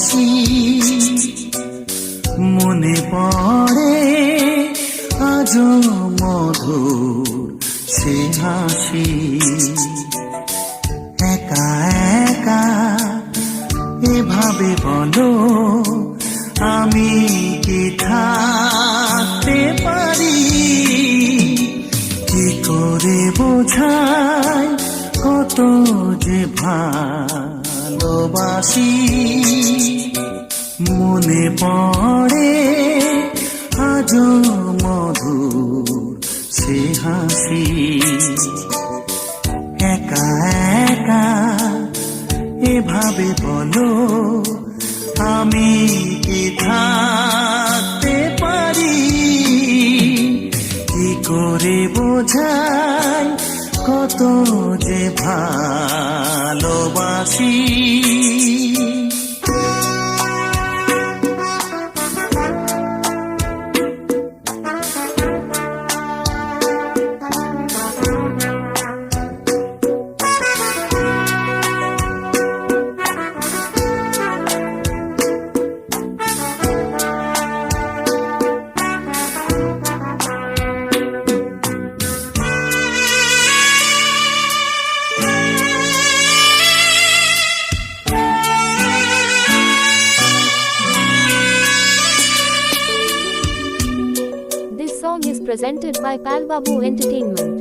ভালোবাসি। মনে পড়ে আজও মধুর সে হাসি। একা একা এভাবে বলো আমি কি থাকতে পারি? কি করে বোঝাই কত যে ভালোবাসি। মনে পড়ে আজও মধুর সে হাসি। একা একা এভাবে বলো আমি কি থাকতে পারি? কি করে বোঝাই কত যে ভালোবাসি। This song is presented by Palbabu Entertainment.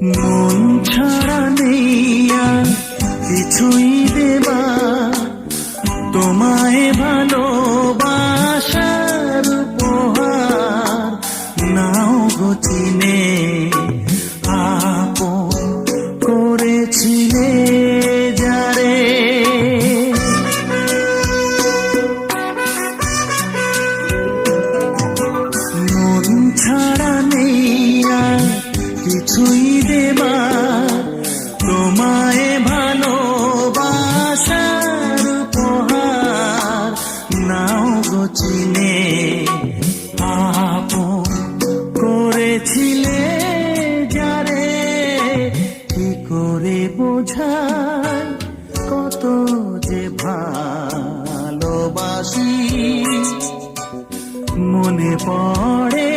মন ছাড়া নেই আর কিছুই দেবা, তোমায় ভালোবাসার উপহার নাও গো চিনে। আপন করেছিলে যারে, মন ছাড়া নেই আর কিছুই দেবা, তোমায় ভালোবাসার উপহার নাও গো চিনে। আপন করেছিলে যারে, কি করে বোঝাই কত যে ভালোবাসি। মনে পড়ে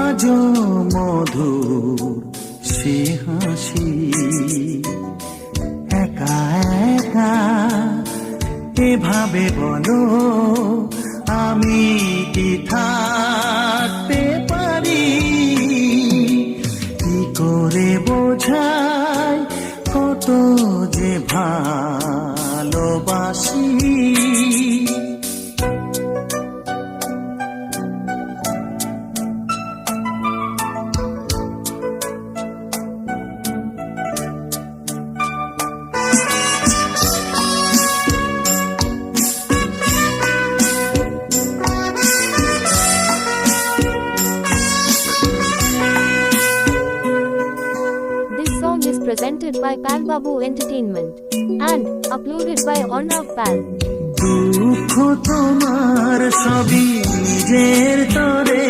আজও মধুর সে হাসি। একা একা এভাবে বলো আমি কি থাকতে পারি? কি করে বোঝাই কত যে ভালোবাসি। This song is presented by Palbabu Entertainment and uploaded by Arnav Pal. দুঃখ তোমার সবই নিজের তরে,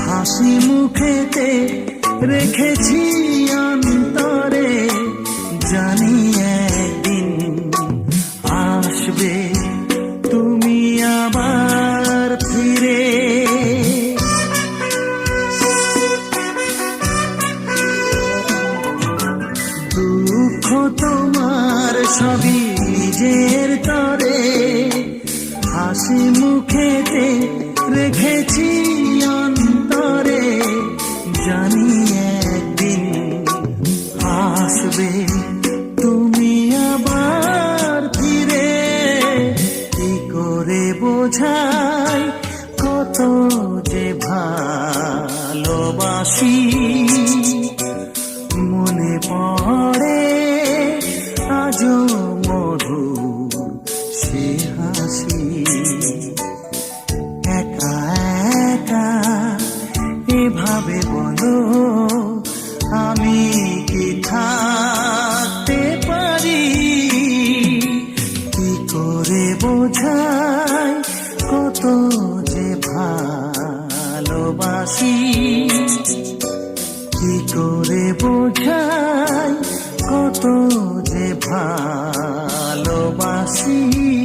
হাসি মুখেতে রেখেছি অন্তরে। জানি একদিন আসবে তুমি আবার ফিরে। দুঃখ তোমার সবই নিজের তরে, হাসি মুখেতে রেখেছি অন্তরে। জানি একদিন আসবে তুমি আবার ফিরে। কি করে বোঝাই কত যে ভালোবাসি। মনে পড়ে আজও মধুর সে হাসি। একা একা এভাবে বলো আমি কি থাকতে পারি? কি করে বোঝাই কত যে ভালোবাসি। কি করে বোঝাই কত যে ভালো হাসি